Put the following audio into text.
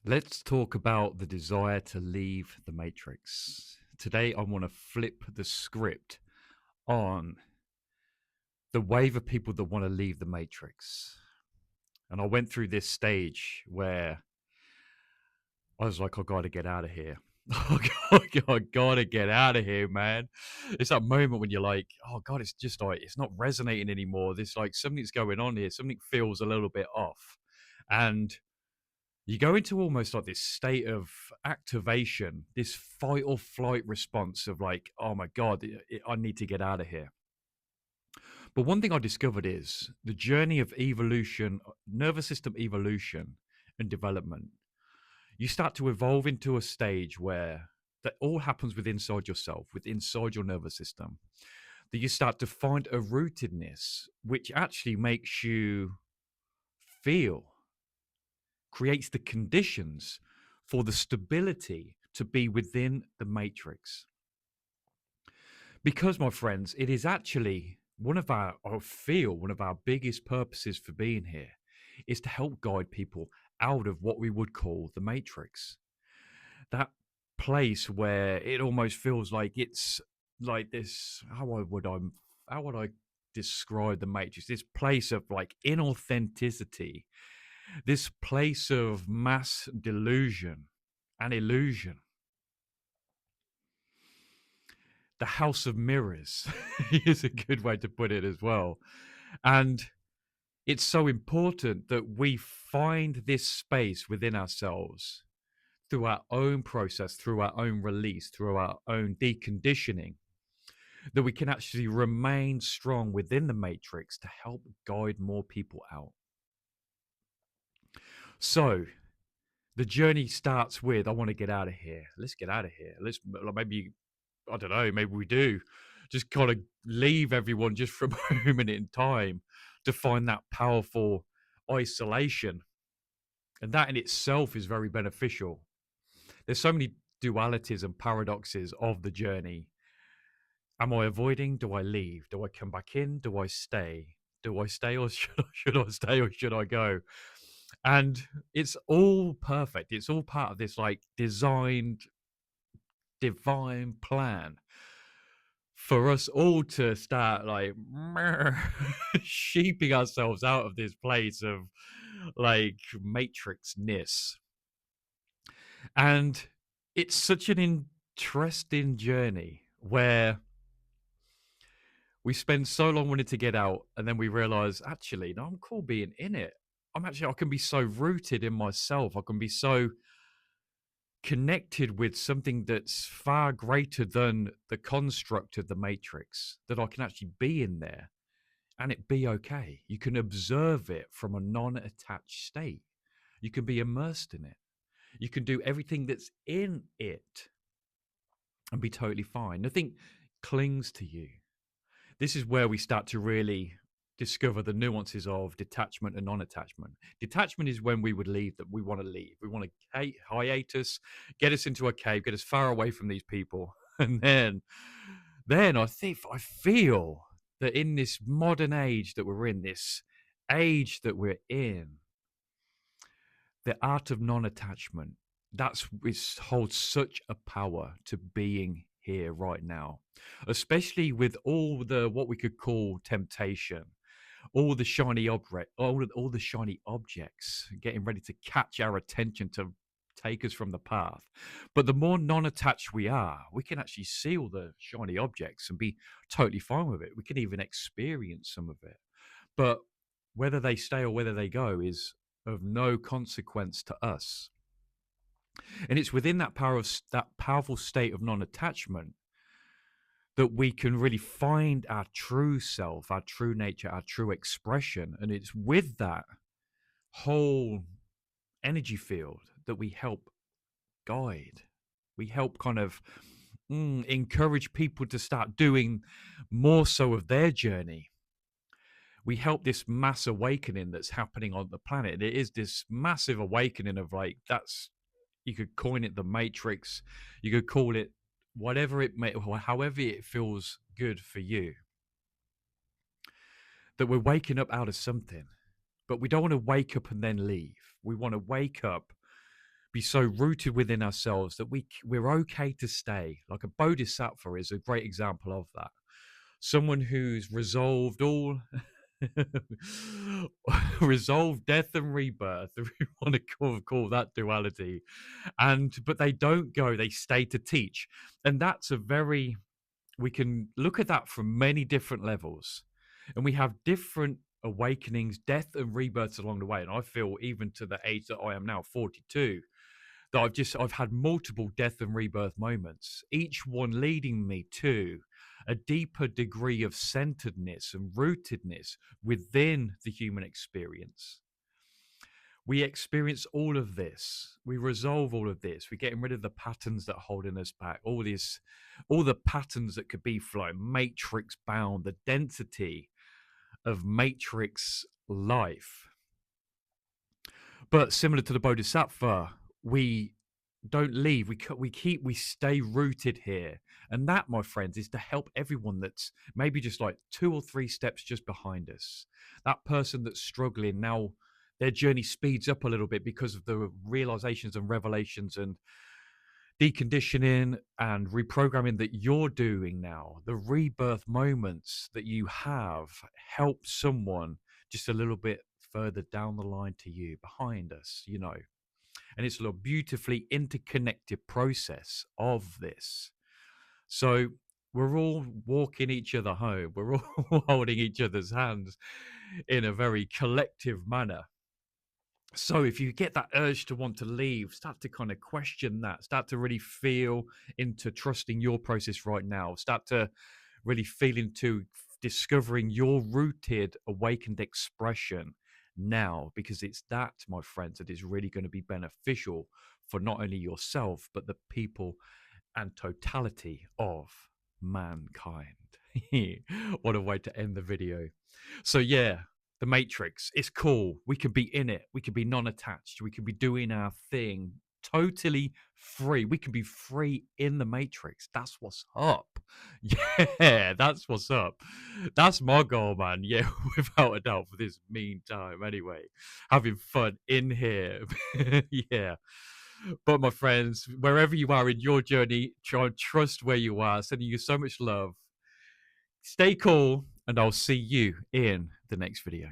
Let's talk about the desire to leave the matrix. Today, I want to flip the script on the wave of people that want to leave the matrix. And I went through this stage where I was like, I got to get out of here. I got to get out of here, man. It's that moment when you're like, oh God, it's just like, it's not resonating anymore. There's like something's going on here. Something feels a little bit off. And you go into almost like this state of activation, this fight or flight response of like, oh my God, I need to get out of here. But one thing I discovered is the journey of evolution, nervous system evolution and development. You start to evolve into a stage where that all happens within inside yourself, within inside your nervous system. That you start to find a rootedness, which actually makes you feel, creates the conditions for the stability to be within the matrix. Because, my friends, it is actually one of our, I feel, one of our biggest purposes for being here is to help guide people out of what we would call the matrix. That place where it almost feels like it's like this. How would I describe the matrix? This place of like inauthenticity, this place of mass delusion and illusion, the house of mirrors is a good way to put it as well. And it's so important that we find this space within ourselves through our own process, through our own release, through our own deconditioning, that we can actually remain strong within the matrix to help guide more people out. So, the journey starts with I want to get out of here. Let's get out of here. Let's maybe I don't know, maybe we do just kind of leave everyone just for a moment in time to find that powerful isolation. And that in itself is very beneficial. There's so many dualities and paradoxes of the journey. Am I avoiding? Do I leave? Do I come back in? Do I stay? Do I stay or should I stay or should I go? And it's all perfect. It's all part of this like designed divine plan for us all to start like sheeping ourselves out of this place of like matrixness. And it's such an interesting journey where we spend so long wanting to get out and then we realize actually no, I'm cool being in it. I can be so rooted in myself. I can be so connected with something that's far greater than the construct of the matrix, that I can actually be in there and it be okay. You can observe it from a non-attached state. You can be immersed in it. You can do everything that's in it and be totally fine. Nothing clings to you. This is where we start to really discover the nuances of detachment and non-attachment. Detachment is when we would leave, that we want to leave. We want to hiatus, get us into a cave, get us far away from these people. And then I feel that in this modern age that we're in, this age that we're in, the art of non-attachment, that's it holds such a power to being here right now, especially with all the what we could call temptation, all the shiny object, all the shiny objects getting ready to catch our attention to take us from the path. But the more non-attached we are, we can actually see all the shiny objects and be totally fine with it. We can even experience some of it. But whether they stay or whether they go is of no consequence to us. And it's within that powerful state of non-attachment that we can really find our true self, our true nature, our true expression. And it's with that whole energy field that we help guide. We help kind of encourage people to start doing more so of their journey. We help this mass awakening that's happening on the planet. It is this massive awakening of like, that's, you could coin it the matrix, you could call it whatever it may, however it feels good for you, that we're waking up out of something, but we don't want to wake up and then leave. We want to wake up, be so rooted within ourselves that we're okay to stay. Like a bodhisattva is a great example of that. Someone who's resolved all resolved death and rebirth, if we want to call that duality. And but they don't go, they stay to teach. And that's a very, we can look at that from many different levels. And we have different awakenings, death and rebirths along the way. And I feel even to the age that I am now, 42, that I've had multiple death and rebirth moments, each one leading me to a deeper degree of centeredness and rootedness within the human experience. We experience all of this. We resolve all of this. We're getting rid of the patterns that are holding us back. All the patterns that could be flow, matrix bound, the density of matrix life. But similar to the bodhisattva, we don't leave. We stay rooted here. And that, my friends, is to help everyone that's maybe just like 2 or 3 steps just behind us. That person that's struggling now, their journey speeds up a little bit because of the realizations and revelations and deconditioning and reprogramming that you're doing now. The rebirth moments that you have help someone just a little bit further down the line to you, behind us, you know. And it's a beautifully interconnected process of this. So we're all walking each other home. We're all holding each other's hands in a very collective manner. So if you get that urge to want to leave, start to kind of question that, start to really feel into trusting your process right now, start to really feel into discovering your rooted, awakened expression now, because it's that, my friends, that is really going to be beneficial for not only yourself, but the people and totality of mankind. What a way to end the video. So yeah, the Matrix, it's cool. We could be in it. We could be non-attached. We could be doing our thing totally free. We can be free in the Matrix. That's what's up. Yeah, that's what's up. That's my goal, man. Yeah, without a doubt, for this meantime. Anyway, having fun in here. Yeah. But my friends, wherever you are in your journey, try and trust where you are. Sending you so much love. Stay cool, and I'll see you in the next video.